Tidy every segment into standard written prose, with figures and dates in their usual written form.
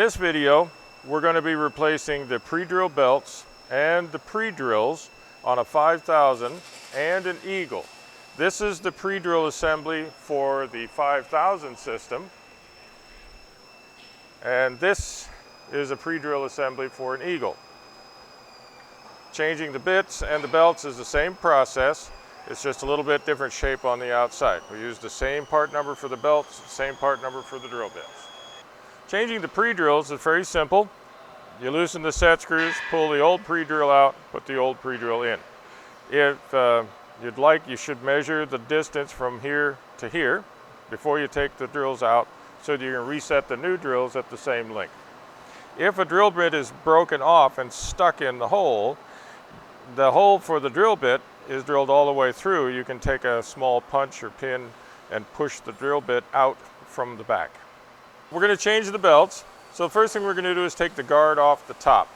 this video, we're going to be replacing the pre-drill belts and the pre-drills on a 5000 and an Eagle. This is the pre-drill assembly for the 5000 system, and this is a pre-drill assembly for an Eagle. Changing the bits and the belts is the same process. It's just a little bit different shape on the outside. We use the same part number for the belts, same part number for the drill bits. Changing the pre-drills is very simple. You loosen the set screws, pull the old pre-drill out, put the old pre-drill in. If you'd like, you should measure the distance from here to here before you take the drills out so that you can reset the new drills at the same length. If a drill bit is broken off and stuck in the hole for the drill bit is drilled all the way through. You can take a small punch or pin and push the drill bit out from the back. We're going to change the belts. So the first thing we're going to do is take the guard off the top.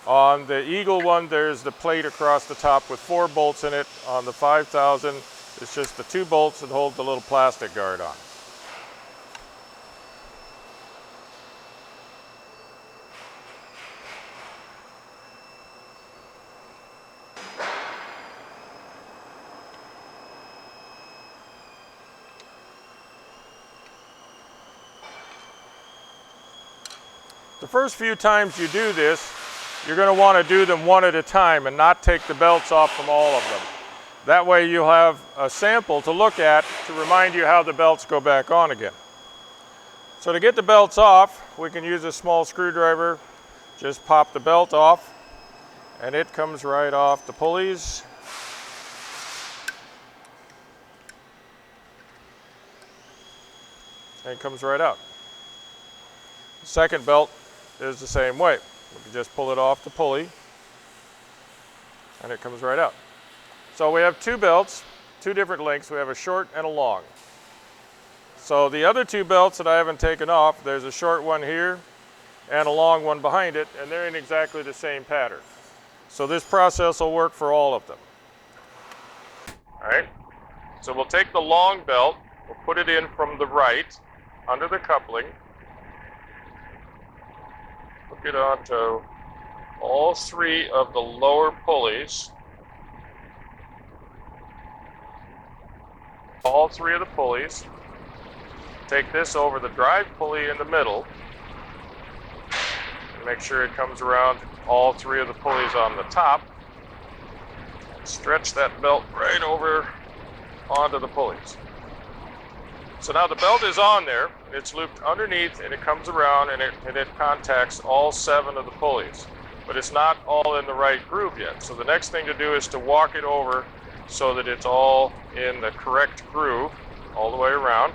On the Eagle one, there's the plate across the top with 4 bolts in it. On the 5000, it's just the 2 bolts that hold the little plastic guard on. The first few times you do this, you're going to want to do them one at a time and not take the belts off from all of them. That way you'll have a sample to look at to remind you how the belts go back on again. So to get the belts off, we can use a small screwdriver. Just pop the belt off and it comes right off the pulleys. And it comes right out. The second belt is the same way. We can just pull it off the pulley and it comes right out. So we have 2 belts, 2 different lengths. We have a short and a long. So the other 2 belts that I haven't taken off, there's a short one here and a long one behind it, and they're in exactly the same pattern. So this process will work for all of them. All right, so we'll take the long belt, we'll put it in from the right under the coupling. Hook it onto all 3 of the lower pulleys. All 3 of the pulleys. Take this over the drive pulley in the middle. And make sure it comes around all 3 of the pulleys on the top. Stretch that belt right over onto the pulleys. So now the belt is on there, it's looped underneath, and it comes around and it contacts all 7 of the pulleys. But it's not all in the right groove yet. So the next thing to do is to walk it over so that it's all in the correct groove all the way around.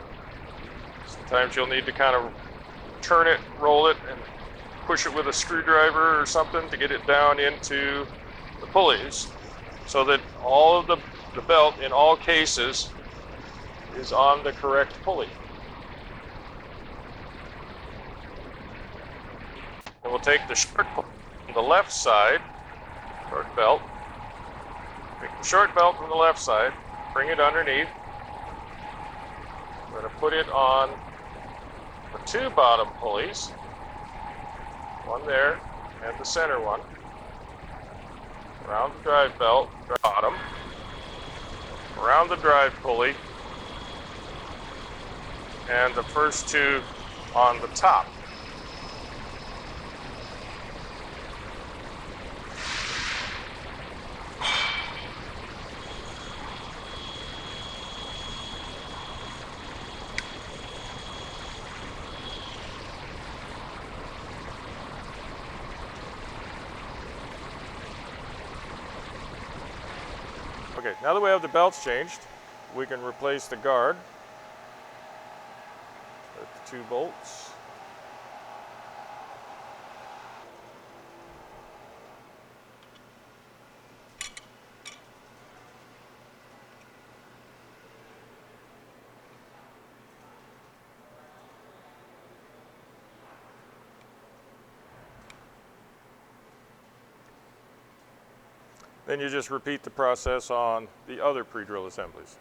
Sometimes you'll need to kind of turn it, roll it, and push it with a screwdriver or something to get it down into the pulleys so that all of the belt in all cases is on the correct pulley. And we'll take the short pulley from the left side, short belt, take the short belt from the left side, bring it underneath. We're going to put it on the 2 bottom pulleys, one there and the center one, around the drive belt, bottom, around the drive pulley, and the first 2 on the top. Okay, now that we have the belts changed, we can replace the guard. With the 2 bolts. Then you just repeat the process on the other pre-drill assemblies.